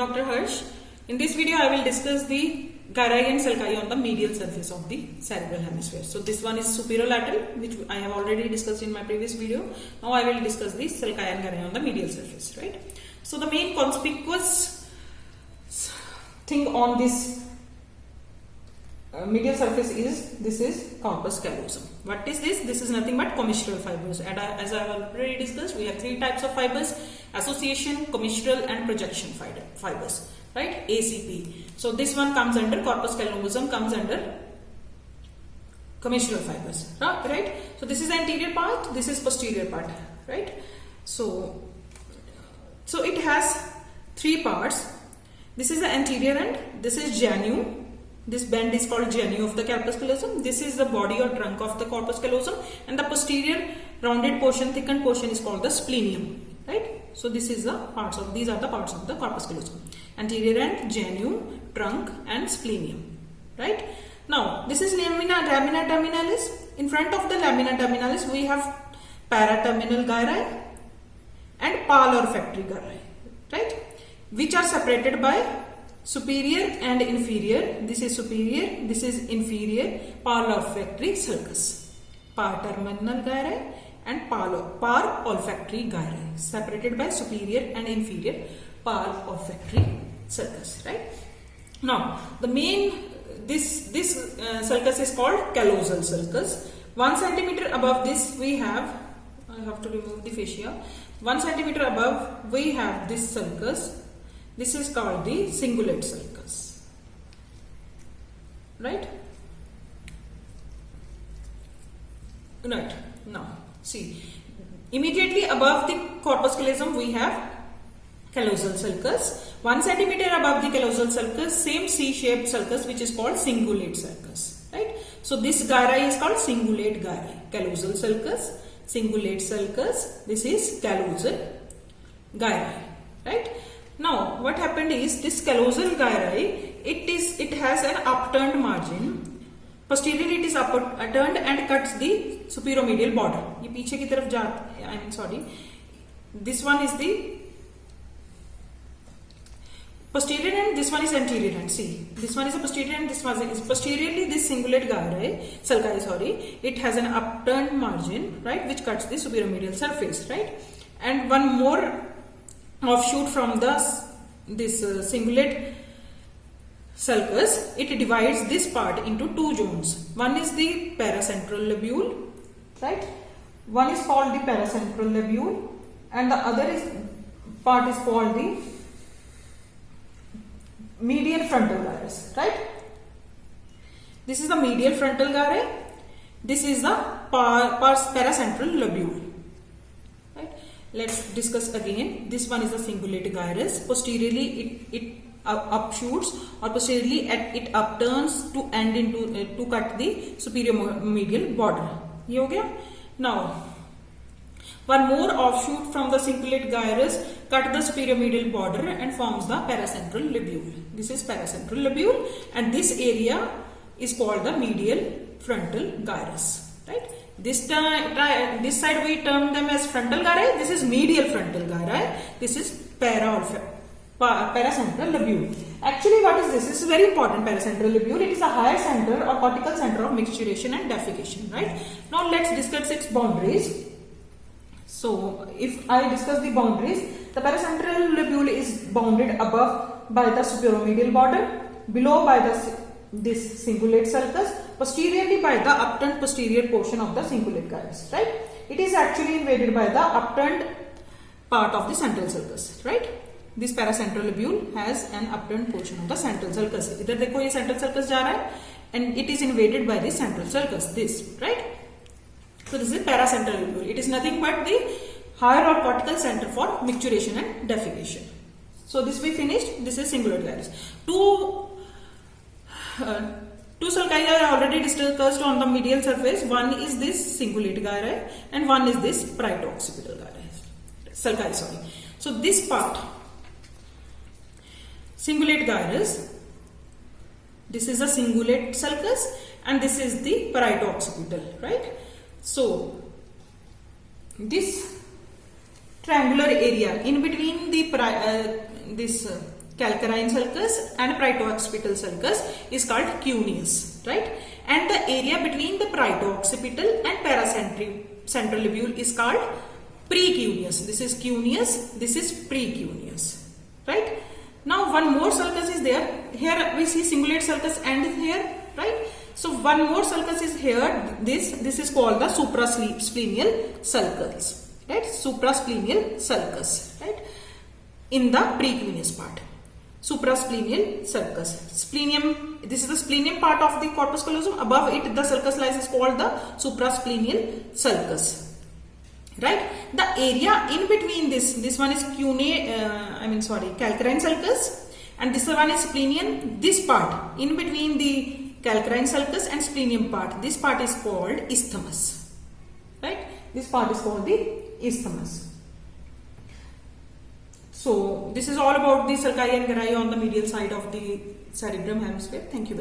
Dr. Harsh. In this video, I will discuss the gyri and sulci on the medial surface of the cerebral hemisphere. So this one is superolateral, which I have already discussed in my previous video. Now I will discuss the sulci and gyri on the medial surface, right? So the main conspicuous thing on this medial surface is this is corpus callosum. What is this? This is nothing but commissural fibers. And as I have already discussed, we have three types of fibers: association, commissural, and projection fibers. Right? ACP. So this one comes under corpus callosum, comes under commissural fibers. Right? So this is the anterior part. This is posterior part. Right? So it has three parts. This is the anterior end. This is genu. This bend is called genu of the corpus callosum. This is the body or trunk of the corpus callosum, and the posterior rounded portion, thickened portion is called the splenium. Right? So these are the parts of the corpus callosum: anterior end, genu, trunk, and splenium. Right? Now this is lamina terminalis. In front of the lamina terminalis, we have paraterminal gyri and pal olfactory gyri. Right? Which are separated by superior and inferior. This is superior, this is inferior pal olfactory sulcus. Paraterminal gyri and par olfactory gyri, separated by superior and inferior pal olfactory sulcus. Right? Now the main this sulcus is called callosal sulcus. 1 centimeter above this we have, I have to remove the fascia. 1 centimeter above we have this sulcus. This is called the cingulate sulcus. Right? Right. Now, see, immediately above the corpus callosum we have callosal sulcus. 1 centimeter above the callosal sulcus, same C-shaped sulcus, which is called cingulate sulcus. Right? So this gyri is called cingulate gyri. Callosal sulcus, cingulate sulcus. This is callosal gyri. Right? Now, what happened is this callosal gyri, it has an upturned margin. Posteriorly, it is upturned and cuts the superomedial border. ये पीछे की तरफ this one is the posterior end, this one is anterior end. See, this one is a posterior end, this one is posteriorly. This cingulate sulci, it has an upturned margin, right, which cuts the superomedial surface, right, and one more offshoot from this cingulate sulcus. It divides this part into two zones. One is the paracentral lobule, right? One is called the paracentral lobule, and the other part is called the medial frontal gyrus, right? This is the medial frontal gyri. This is the paracentral lobule. Let's discuss again. This one is the cingulate gyrus. Posteriorly, it upshoots, or posteriorly it upturns to end into to cut the superior medial border. ये हो गया. Now, one more offshoot from the cingulate gyrus cut the superior medial border and forms the paracentral lobule. This is paracentral lobule, and this area is called the medial frontal gyrus. Right? This side we term them as frontal gyri. This is medial frontal gyri. This is paracentral lobule. Actually, what is this? This is very important. Paracentral lobule. It is a higher center or cortical center of micturition and defecation. Right? Now let's discuss its boundaries. So, if I discuss the boundaries, the paracentral lobule is bounded above by the superomedial border, below by this cingulate sulcus, posteriorly by the upturned posterior portion of the cingulate gyrus. Right? It is actually invaded by the upturned part of the central sulcus. Right? This paracentral lobule has an upturned portion of the central sulcus. इधर देखो ये central sulcus जा रहा है, and it is invaded by the central sulcus. This, right? So this is paracentral lobule. It is nothing but the higher or cortical center for micturition and defecation. So this we finished. This is cingulate gyrus. Two sulci are already discussed on the medial surface. One is this cingulate gyri and one is this parieto-occipital sulci. So this part, cingulate gyrus, this is a cingulate sulcus, and this is the parieto-occipital, right? So this triangular area in between the this calcarine sulcus and parieto-occipital sulcus is called cuneus, right? And the area between the parieto-occipital and paracentral lobule is called precuneus. This is cuneus, this is precuneus, right? Now one more sulcus is there. Here we see cingulate sulcus and here, right? So one more sulcus is here. This is called the suprasplenial sulcus, right? Suprasplenial sulcus, right? In the precuneus part. Suprasplenial sulcus. Splenium, this is the splenium part of the corpus callosum. Above it, the sulcus lies is called the suprasplenial sulcus. Right? The area in between this one is calcarine sulcus, and this one is splenium. This part in between the calcarine sulcus and splenium part, this part is called isthmus. Right? This part is called the isthmus. So this is all about the sulci and gyri on the medial side of the cerebrum hemisphere. Thank you.